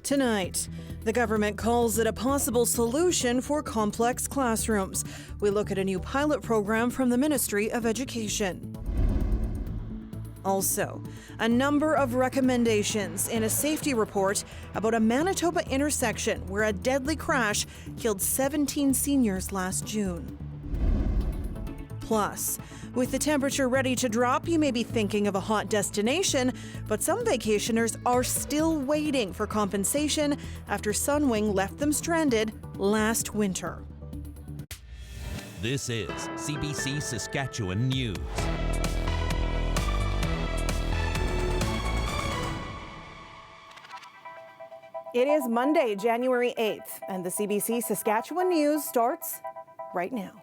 Tonight, the government calls it a possible solution for complex classrooms. We look at a new pilot program from the Ministry of Education. Also, a number of recommendations in a safety report about a Manitoba intersection where a deadly crash killed 17 seniors last June. Plus, with the temperature ready to drop, you may be thinking of a hot destination, but some vacationers are still waiting for compensation after Sunwing left them stranded last winter. This is CBC Saskatchewan News. It is Monday, January 8th, and the CBC Saskatchewan News starts right now.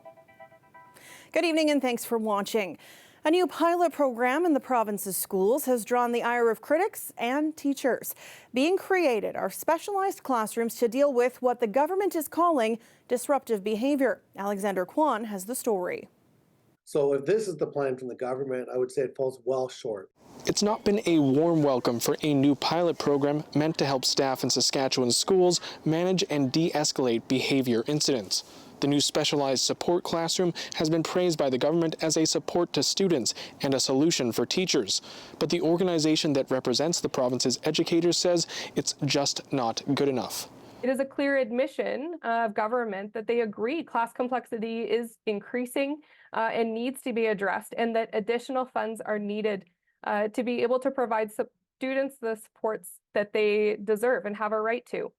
Good evening and thanks for watching. A new pilot program in the province's schools has drawn the ire of critics and teachers. Being created are specialized classrooms to deal with what the government is calling disruptive behavior. Alexander Kwan has the story. So if this is the plan from the government, I would say it falls well short. It's not been a warm welcome for a new pilot program meant to help staff in Saskatchewan schools manage and de-escalate behavior incidents. The new specialized support classroom has been praised by the government as a support to students and a solution for teachers. But the organization that represents the province's educators says it's just not good enough. It is a clear admission of government that they agree class complexity is increasing and needs to be addressed, and that additional funds are needed to be able to provide students the supports that they deserve and have a right to.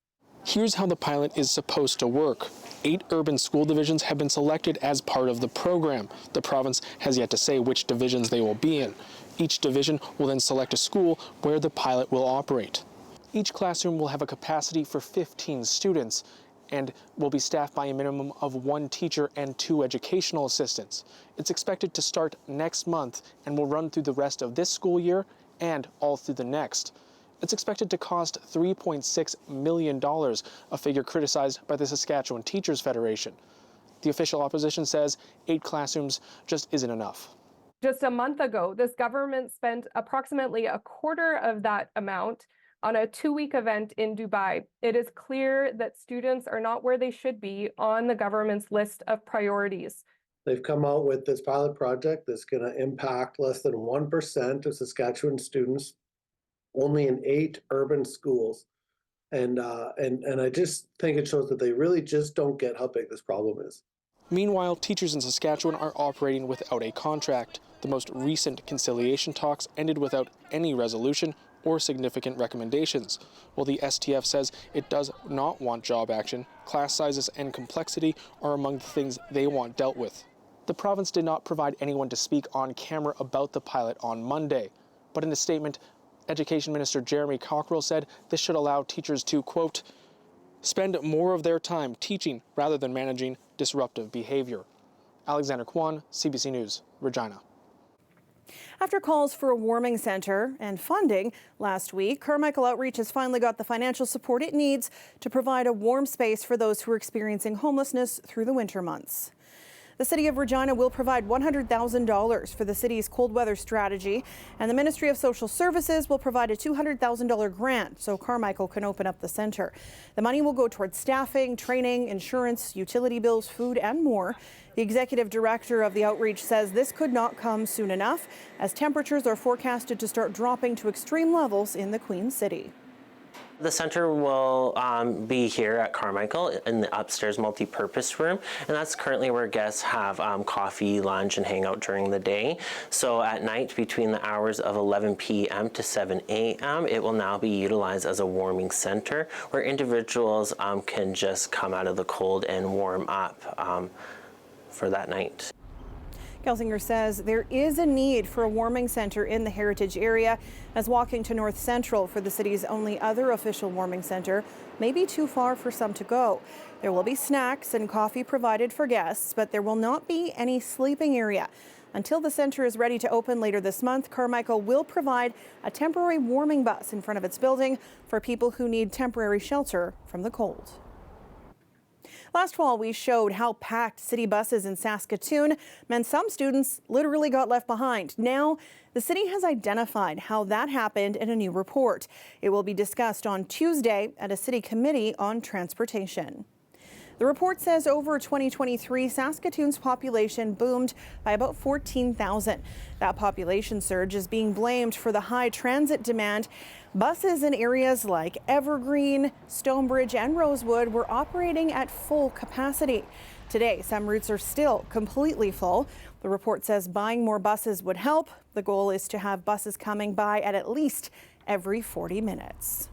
Here's how the pilot is supposed to work. 8 urban school divisions have been selected as part of the program. The province has yet to say which divisions they will be in. Each division will then select a school where the pilot will operate. Each classroom will have a capacity for 15 students and will be staffed by a minimum of 1 teacher and 2 educational assistants. It's expected to start next month and will run through the rest of this school year and all through the next. It's expected to cost $3.6 million, a figure criticized by the Saskatchewan Teachers Federation. The official opposition says 8 classrooms just isn't enough. Just a month ago, this government spent approximately a quarter of that amount on a 2-week event in Dubai. It is clear that students are not where they should be on the government's list of priorities. They've come out with this pilot project that's going to impact less than 1% of Saskatchewan students, only in 8 urban schools. And I just think it shows that they really just don't get how big this problem is. Meanwhile, teachers in Saskatchewan are operating without a contract. The most recent conciliation talks ended without any resolution or significant recommendations. While the STF says it does not want job action, class sizes and complexity are among the things they want dealt with. The province did not provide anyone to speak on camera about the pilot on Monday, but in a statement, Education Minister Jeremy Cockrell said this should allow teachers to, quote, spend more of their time teaching rather than managing disruptive behavior. Alexander Kwan, CBC News, Regina. After calls for a warming centre and funding last week, Carmichael Outreach has finally got the financial support it needs to provide a warm space for those who are experiencing homelessness through the winter months. The City of Regina will provide $100,000 for the city's cold weather strategy, and the Ministry of Social Services will provide a $200,000 grant so Carmichael can open up the centre. The money will go towards staffing, training, insurance, utility bills, food, and more. The executive director of the outreach says this could not come soon enough, as temperatures are forecasted to start dropping to extreme levels in the Queen City. The center will be here at Carmichael in the upstairs multi-purpose room, and that's currently where guests have coffee, lunch, and hang out during the day. So at night, between the hours of 11 p.m. to 7 a.m., it will now be utilized as a warming center where individuals can just come out of the cold and warm up for that night. Gelsinger says there is a need for a warming centre in the heritage area, as walking to North Central for the city's only other official warming centre may be too far for some to go. There will be snacks and coffee provided for guests, but there will not be any sleeping area. Until the centre is ready to open later this month, Carmichael will provide a temporary warming bus in front of its building for people who need temporary shelter from the cold. Last fall, we showed how packed city buses in Saskatoon meant some students literally got left behind. Now, the city has identified how that happened in a new report. It will be discussed on Tuesday at a city committee on transportation. The report says over 2023, Saskatoon's population boomed by about 14,000. That population surge is being blamed for the high transit demand. Buses in areas like Evergreen, Stonebridge and Rosewood were operating at full capacity. Today, some routes are still completely full. The report says buying more buses would help. The goal is to have buses coming by at least every 40 minutes.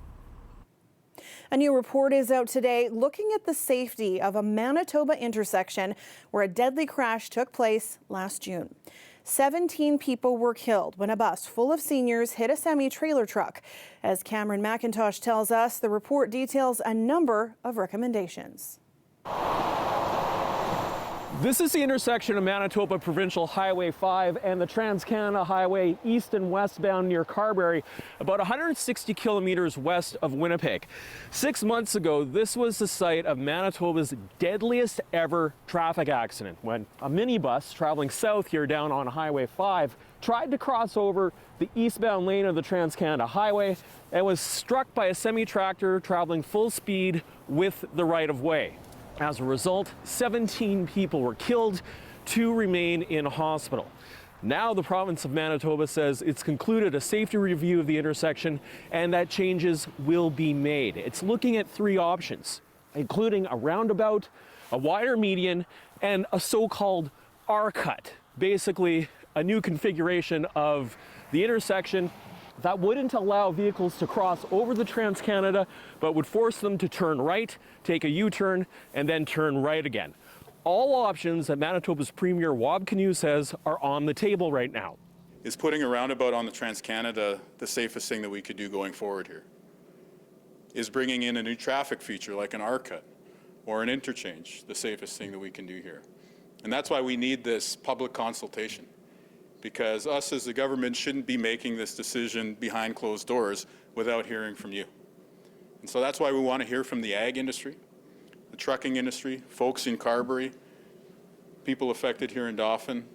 A new report is out today looking at the safety of a Manitoba intersection where a deadly crash took place last June. 17 people were killed when a bus full of seniors hit a semi-trailer truck. As Cameron McIntosh tells us, the report details a number of recommendations. This is the intersection of Manitoba Provincial Highway 5 and the Trans-Canada Highway east and westbound near Carberry, about 160 kilometers west of Winnipeg. 6 months ago, this was the site of Manitoba's deadliest ever traffic accident when a minibus traveling south here down on Highway 5 tried to cross over the eastbound lane of the Trans-Canada Highway and was struck by a semi-tractor traveling full speed with the right-of-way. As a result, 17 people were killed, 2 remain in hospital. Now the province of Manitoba says it's concluded a safety review of the intersection and that changes will be made. It's looking at 3 options, including a roundabout, a wider median, and a so-called R-cut, basically a new configuration of the intersection that wouldn't allow vehicles to cross over the Trans-Canada, but would force them to turn right, take a U-turn, and then turn right again. All options that Manitoba's Premier Wab Kinew says are on the table right now. Is putting a roundabout on the Trans-Canada the safest thing that we could do going forward here? Is bringing in a new traffic feature like an R-cut or an interchange the safest thing that we can do here? And that's why we need this public consultation, because us as the government shouldn't be making this decision behind closed doors without hearing from you. And so that's why we want to hear from the ag industry, the trucking industry, folks in Carberry, people affected here in Dauphin,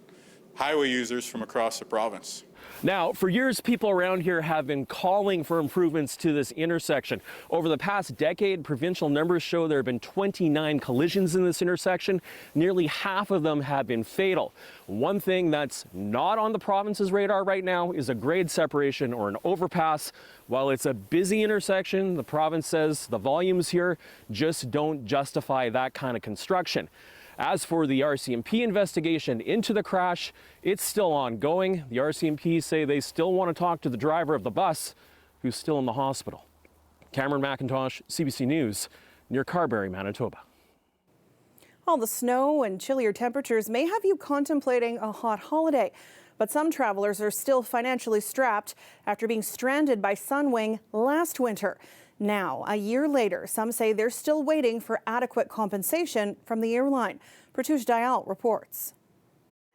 highway users from across the province. Now, for years, people around here have been calling for improvements to this intersection. Over the past decade, provincial numbers show there have been 29 collisions in this intersection. Nearly half of them have been fatal. One thing that's not on the province's radar right now is a grade separation or an overpass. While it's a busy intersection, the province says the volumes here just don't justify that kind of construction. As for the RCMP investigation into the crash, it's still ongoing. The RCMP say they still want to talk to the driver of the bus, who's still in the hospital. Cameron McIntosh, CBC News, near Carberry, Manitoba. All the snow and chillier temperatures may have you contemplating a hot holiday, but some travelers are still financially strapped after being stranded by Sunwing last winter. Now, a year later, some say they're still waiting for adequate compensation from the airline. Pratush Dayal reports.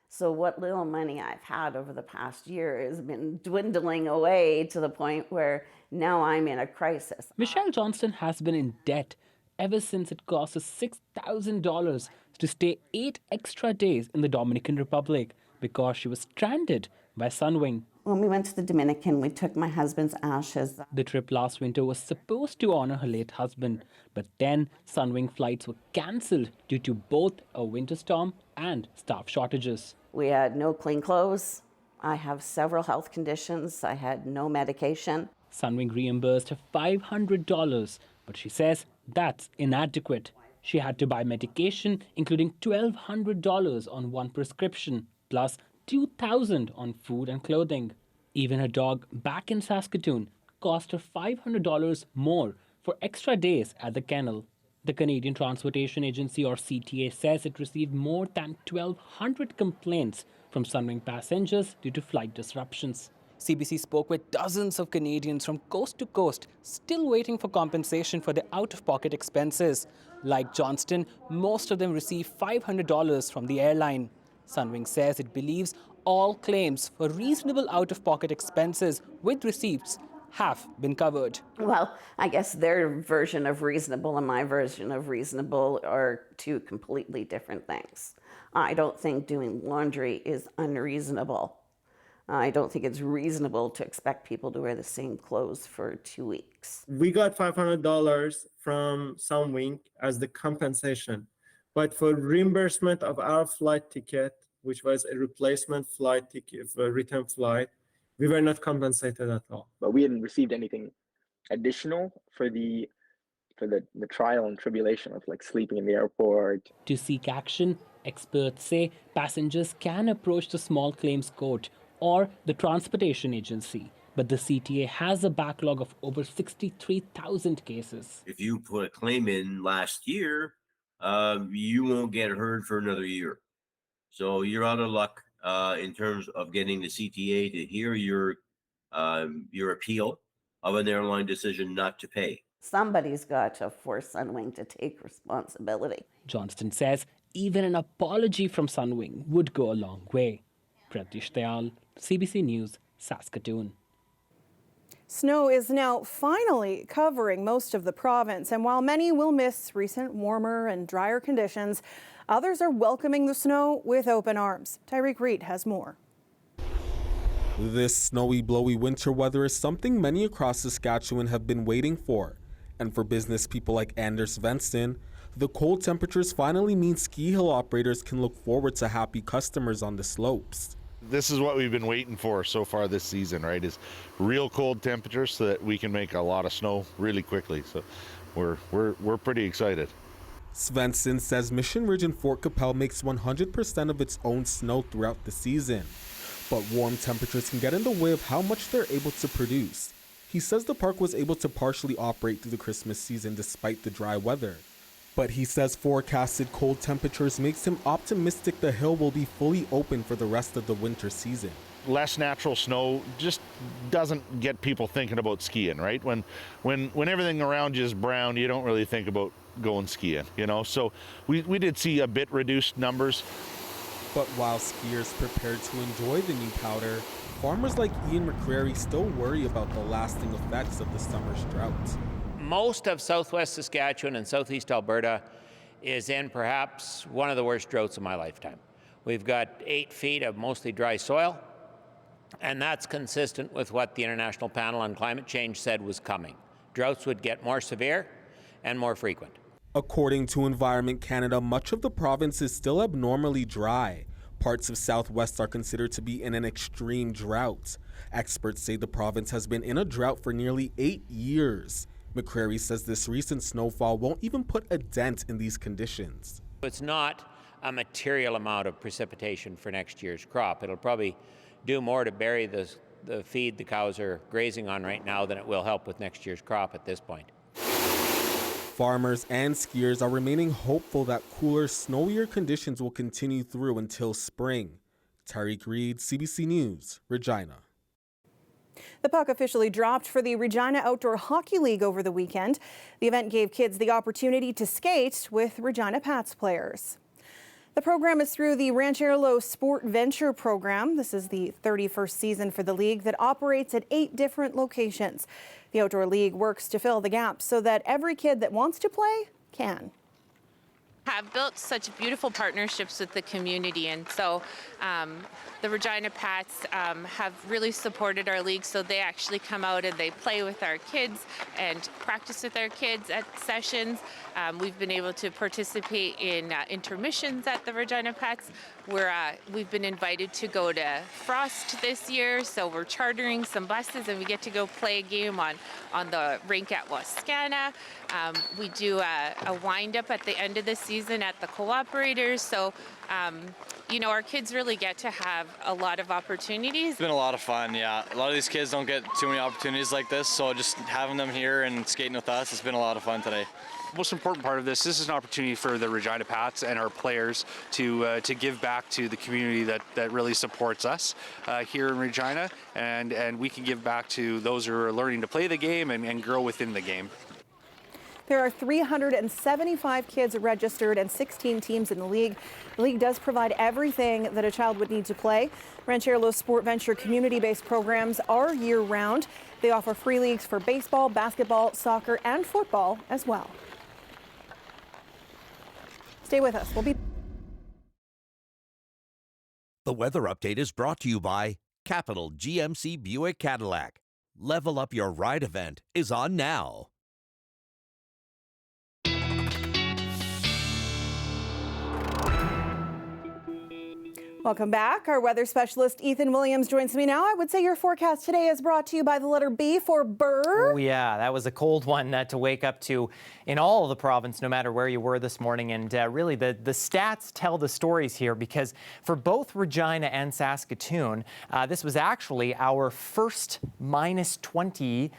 So what little money I've had over the past year has been dwindling away to the point where now I'm in a crisis. Michelle Johnston has been in debt ever since it cost us $6,000 to stay 8 extra days in the Dominican Republic because she was stranded by Sunwing. When we went to the Dominican, we took my husband's ashes. The trip last winter was supposed to honor her late husband, but then Sunwing flights were cancelled due to both a winter storm and staff shortages. We had no clean clothes. I have several health conditions. I had no medication. Sunwing reimbursed her $500, but she says that's inadequate. She had to buy medication, including $1,200 on one prescription, plus $2,000 on food and clothing. Even her dog back in Saskatoon cost her $500 more for extra days at the kennel. The Canadian Transportation Agency, or CTA, says it received more than 1,200 complaints from Sunwing passengers due to flight disruptions. CBC spoke with dozens of Canadians from coast to coast, still waiting for compensation for their out-of-pocket expenses. Like Johnston, most of them received $500 from the airline. Sunwing says it believes all claims for reasonable out-of-pocket expenses with receipts have been covered. Well, I guess their version of reasonable and my version of reasonable are two completely different things. I don't think doing laundry is unreasonable. I don't think it's reasonable to expect people to wear the same clothes for 2 weeks. We got $500 from Sunwing as the compensation, but for reimbursement of our flight ticket, which was a replacement flight ticket, a return flight, we were not compensated at all. But we hadn't received anything additional for the trial and tribulation of like sleeping in the airport. To seek action, experts say passengers can approach the small claims court or the transportation agency, but the CTA has a backlog of over 63,000 cases. If you put a claim in last year, you won't get heard for another year. So you're out of luck in terms of getting the CTA to hear your appeal of an airline decision not to pay. Somebody's got to force Sunwing to take responsibility. Johnston says even an apology from Sunwing would go a long way. Pratish Dayal, CBC News, Saskatoon. Snow is now finally covering most of the province, and while many will miss recent warmer and drier conditions, others are welcoming the snow with open arms. Tyreek Reed has more. This snowy, blowy winter weather is something many across Saskatchewan have been waiting for. And for business people like Anders Svensson, the cold temperatures finally mean ski hill operators can look forward to happy customers on the slopes. This is what we've been waiting for so far this season, right? Is real cold temperatures so that we can make a lot of snow really quickly. So we're pretty excited. Svensson says Mission Ridge and Fort Capel makes 100% of its own snow throughout the season. But warm temperatures can get in the way of how much they're able to produce. He says the park was able to partially operate through the Christmas season despite the dry weather. But he says forecasted cold temperatures makes him optimistic the hill will be fully open for the rest of the winter season. Less natural snow just doesn't get people thinking about skiing, right? When everything around you is brown, you don't really think about going skiing, you know? So we did see a bit reduced numbers. But while skiers prepared to enjoy the new powder, farmers like Ian McCrary still worry about the lasting effects of the summer's drought. Most of southwest Saskatchewan and southeast Alberta is in perhaps one of the worst droughts of my lifetime. We've got 8 feet of mostly dry soil, and that's consistent with what the International Panel on Climate Change said was coming. Droughts would get more severe and more frequent. According to Environment Canada, much of the province is still abnormally dry. Parts of Southwest are considered to be in an extreme drought. Experts say the province has been in a drought for nearly 8 years. McCrary says this recent snowfall won't even put a dent in these conditions. It's not a material amount of precipitation for next year's crop. It'll probably do more to bury the feed the cows are grazing on right now than it will help with next year's crop at this point. Farmers and skiers are remaining hopeful that cooler, snowier conditions will continue through until spring. Tyreek Reed, CBC News, Regina. The puck officially dropped for the Regina Outdoor Hockey League over the weekend. The event gave kids the opportunity to skate with Regina Pats players. The program is through the Ranchero Sport Venture program. This is the 31st season for the league that operates at 8 different locations. The Outdoor League works to fill the gaps so that every kid that wants to play can. Have built such beautiful partnerships with the community, and so the Regina Pats have really supported our league, so they actually come out and they play with our kids and practice with our kids at sessions. We've been able to participate in intermissions at the Regina Pats. We've been invited to go to Frost this year, so we're chartering some buses and we get to go play a game on the rink at Wascana. We do a wind-up at the end of the season at the Cooperators, so our kids really get to have a lot of opportunities. It's been a lot of fun, yeah. A lot of these kids don't get too many opportunities like this, so just having them here and skating with us, it's been a lot of fun today. Most important part of this is an opportunity for the Regina Pats and our players to give back to the community that really supports us here in Regina, and we can give back to those who are learning to play the game and grow within the game. There are 375 kids registered and 16 teams in the league. The league does provide everything that a child would need to play. Ranchero's Sport Venture community-based programs are year-round. They offer free leagues for baseball, basketball, soccer, and football as well. Stay with us. We'll be. The weather update is brought to you by Capital GMC Buick Cadillac. Level Up Your Ride event is on now. Welcome back. Our weather specialist, Ethan Williams, joins me now. I would say your forecast today is brought to you by the letter B for Burr. Oh, yeah, that was a cold one to wake up to in all of the province, no matter where you were this morning. And really, the stats tell the stories here, because for both Regina and Saskatoon, this was actually our first minus 20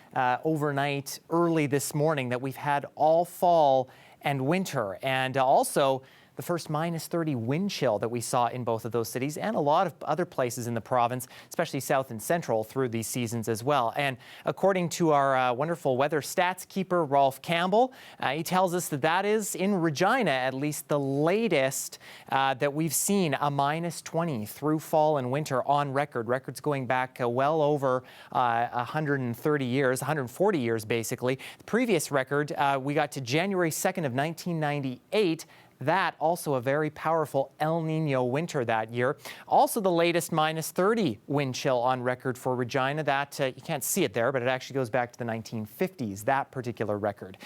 overnight early this morning that we've had all fall and winter. And also, the first minus 30 wind chill that we saw in both of those cities, and a lot of other places in the province, especially south and central, through these seasons as well. And according to our wonderful weather stats keeper, Rolf Campbell, he tells us that that is, in Regina, at least the latest that we've seen a minus 20 through fall and winter on record. Records going back well over 130 years, 140 years basically. The previous record, we got to January 2nd of 1998. That also a very powerful El Nino winter that year. Also the latest minus 30 wind chill on record for Regina. That you can't see it there, but it actually goes back to the 1950s, that particular record.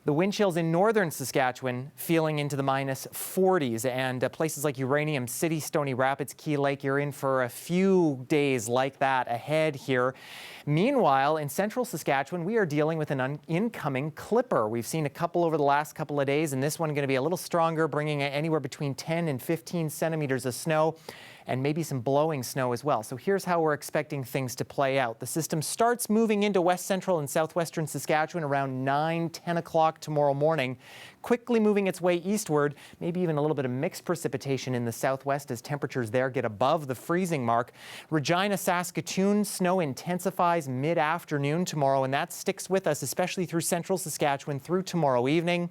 The wind chills in northern Saskatchewan feeling into the minus 40s, and places like Uranium City, Stony Rapids, Key Lake, you're in for a few days like that ahead here. Meanwhile, in central Saskatchewan, we are dealing with an incoming clipper. We've seen a couple over the last couple of days, and this one going to be a little stronger, bringing anywhere between 10 and 15 centimeters of snow, and maybe some blowing snow as well. So here's how we're expecting things to play out. The system starts moving into west central and southwestern Saskatchewan around 9-10 o'clock tomorrow morning, quickly moving its way eastward, maybe even a little bit of mixed precipitation in the southwest as temperatures there get above the freezing mark. Regina, Saskatoon, snow intensifies mid-afternoon tomorrow, and that sticks with us, especially through central Saskatchewan through tomorrow evening,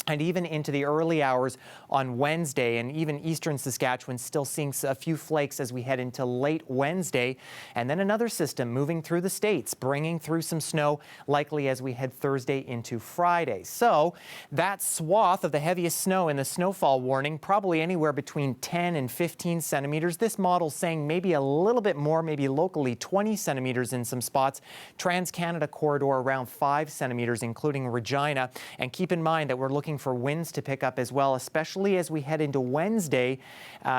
and even into the early hours on Wednesday, and even eastern Saskatchewan still seeing a few flakes as we head into late Wednesday. And then another system moving through the states, bringing through some snow, likely as we head Thursday into Friday. So that swath of the heaviest snow in the snowfall warning, probably anywhere between 10 and 15 centimeters. This model saying maybe a little bit more, maybe locally 20 centimeters in some spots. Trans-Canada corridor around 5 centimeters, including Regina. And keep in mind that we're looking for winds to pick up as well, especially as we head into Wednesday.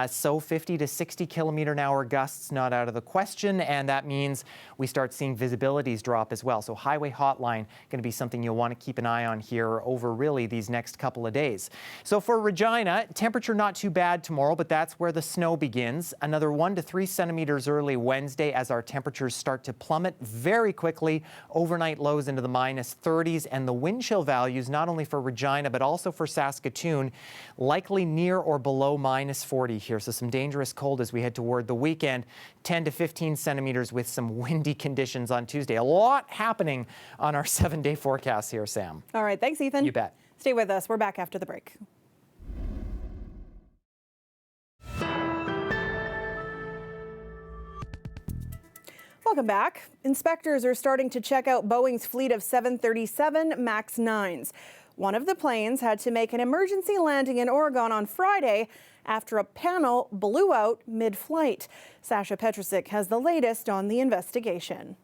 So 50 to 60 kilometer an hour gusts not out of the question, and that means we start seeing visibilities drop as well. So highway hotline going to be something you'll want to keep an eye on here over really these next couple of days. So for Regina, temperature not too bad tomorrow, but that's where the snow begins. Another 1 to 3 centimeters early Wednesday as our temperatures start to plummet very quickly. Overnight lows into the minus 30s, and the wind chill values not only for Regina but also for Saskatoon, likely near or below minus 40 here. So some dangerous cold as we head toward the weekend. 10 to 15 centimeters with some windy conditions on Tuesday. A lot happening on our 7-day forecast here, Sam. All right. Thanks, Ethan. You bet. Stay with us. We're back after the break. Welcome back. Inspectors are starting to check out Boeing's fleet of 737 MAX 9s. One of the planes had to make an emergency landing in Oregon on Friday after a panel blew out mid-flight. Sasha Petrusik has the latest on the investigation.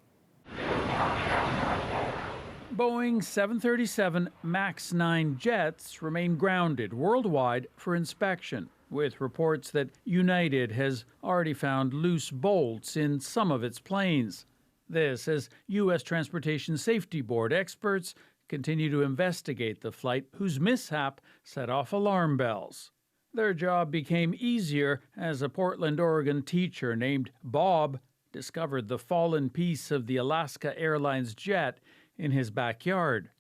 Boeing 737 MAX 9 jets remain grounded worldwide for inspection, with reports that United has already found loose bolts in some of its planes. This as U.S. Transportation Safety Board experts continue to investigate the flight whose mishap set off alarm bells. Their job became easier as a Portland, Oregon teacher named Bob discovered the fallen piece of the Alaska Airlines jet in his backyard.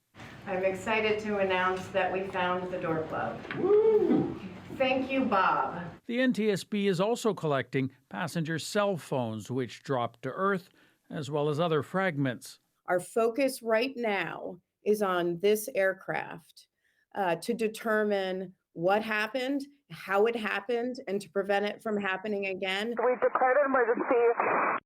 I'm excited to announce that we found the door plug. Woo! Thank you, Bob. The NTSB is also collecting passenger cell phones which dropped to earth, as well as other fragments. Our focus right now is on this aircraft to determine what happened, how it happened, and to prevent it from happening again. We declared an emergency.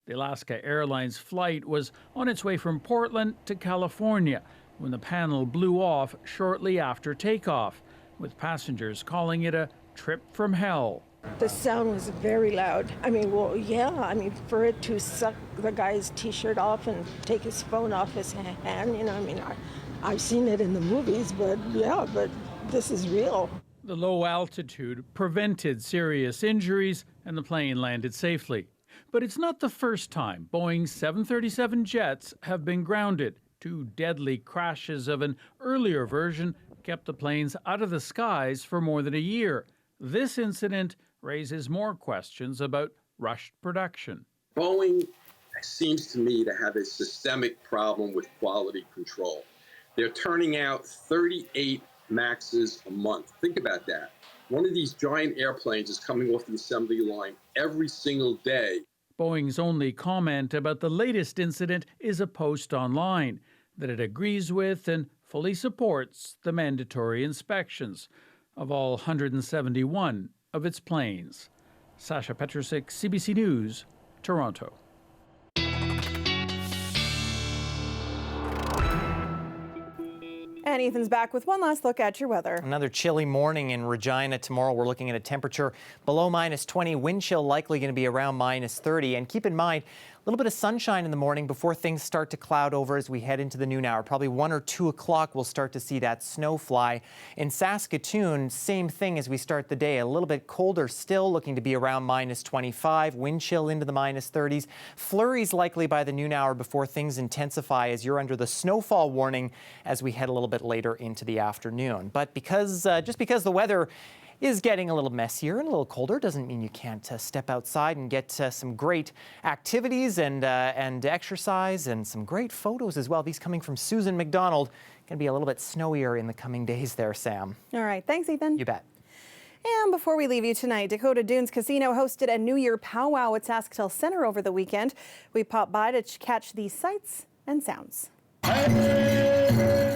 The Alaska Airlines flight was on its way from Portland to California when the panel blew off shortly after takeoff, with passengers calling it a trip from hell. The sound was very loud. I mean, well, yeah, I mean, for it to suck the guy's T-shirt off and take his phone off his hand, you know, I mean, I've seen it in the movies, but yeah, but this is real. The low altitude prevented serious injuries and the plane landed safely. But it's not the first time Boeing 737 jets have been grounded. 2 deadly crashes of an earlier version kept the planes out of the skies for more than a year. This incident raises more questions about rushed production. Boeing seems to me to have a systemic problem with quality control. They're turning out 38 MAXs a month. Think about that. One of these giant airplanes is coming off the assembly line every single day. Boeing's only comment about the latest incident is a post online that it agrees with and fully supports the mandatory inspections of all 171 of its planes. Sasha Petrusik, CBC News, Toronto. And Ethan's back with one last look at your weather. Another chilly morning in Regina. Tomorrow we're looking at a temperature below -20. Wind chill likely going to be around -30. And keep in mind, a little bit of sunshine in the morning before things start to cloud over as we head into the noon hour. Probably 1 or 2 o'clock we'll start to see that snow fly. In Saskatoon, same thing as we start the day. A little bit colder still, looking to be around -25. Wind chill into the -30s. Flurries likely by the noon hour before things intensify as you're under the snowfall warning as we head a little bit later into the afternoon. But just because the weather is getting a little messier and a little colder doesn't mean you can't step outside and get some great activities and exercise and some great photos as well. These coming from Susan McDonald. Going to be a little bit snowier in the coming days there, Sam. All right. Thanks, Ethan. You bet. And before we leave you tonight, Dakota Dunes Casino hosted a New Year powwow at Saskatoon Centre over the weekend. We popped by to catch the sights and sounds.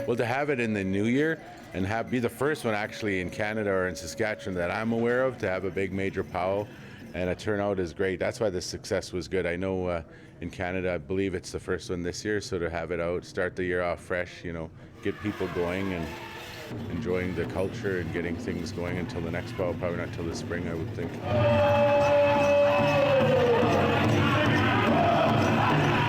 Well, to have it in the new year and be the first one actually in Canada or in Saskatchewan that I'm aware of to have a big major powwow, and a turnout is great. That's why the success was good. I know in Canada, I believe it's the first one this year, so to have it out, start the year off fresh, you know, get people going and enjoying the culture and getting things going until the next powwow, probably not till the spring, I would think.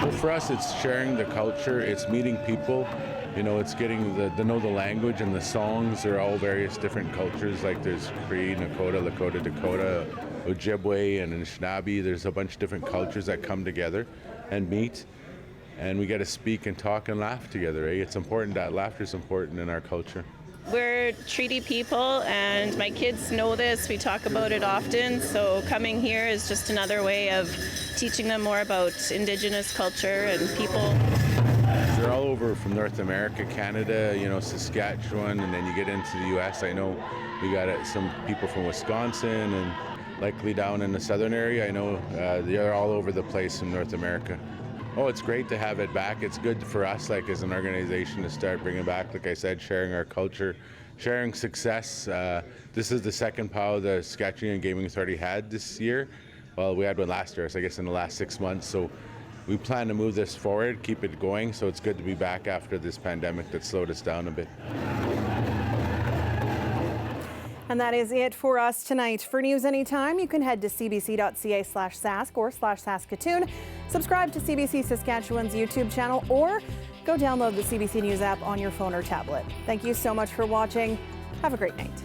Well, for us, it's sharing the culture, it's meeting people. You know, it's getting to know the language and the songs. They're all various different cultures. Like there's Cree, Nakota, Lakota, Dakota, Ojibwe, and Anishinaabe. There's a bunch of different cultures that come together and meet. And we get to speak and talk and laugh together. Eh? It's important. That laughter is important in our culture. We're treaty people, and my kids know this. We talk about it often. So coming here is just another way of teaching them more about Indigenous culture and people. They're all over from North America, Canada, you know, Saskatchewan, and then you get into the U.S. I know we got some people from Wisconsin and likely down in the southern area. I know they're all over the place in North America. Oh, it's great to have it back. It's good for us, like as an organization, to start bringing back, like I said, sharing our culture, sharing success. This is the second powwow the Saskatchewan Gaming Authority had this year. Well, we had one last year, so I guess in the last 6 months. So we plan to move this forward, keep it going, so it's good to be back after this pandemic that slowed us down a bit. And that is it for us tonight. For news anytime, you can head to cbc.ca/sask or /Saskatoon. Subscribe to CBC Saskatchewan's YouTube channel or go download the CBC News app on your phone or tablet. Thank you so much for watching. Have a great night.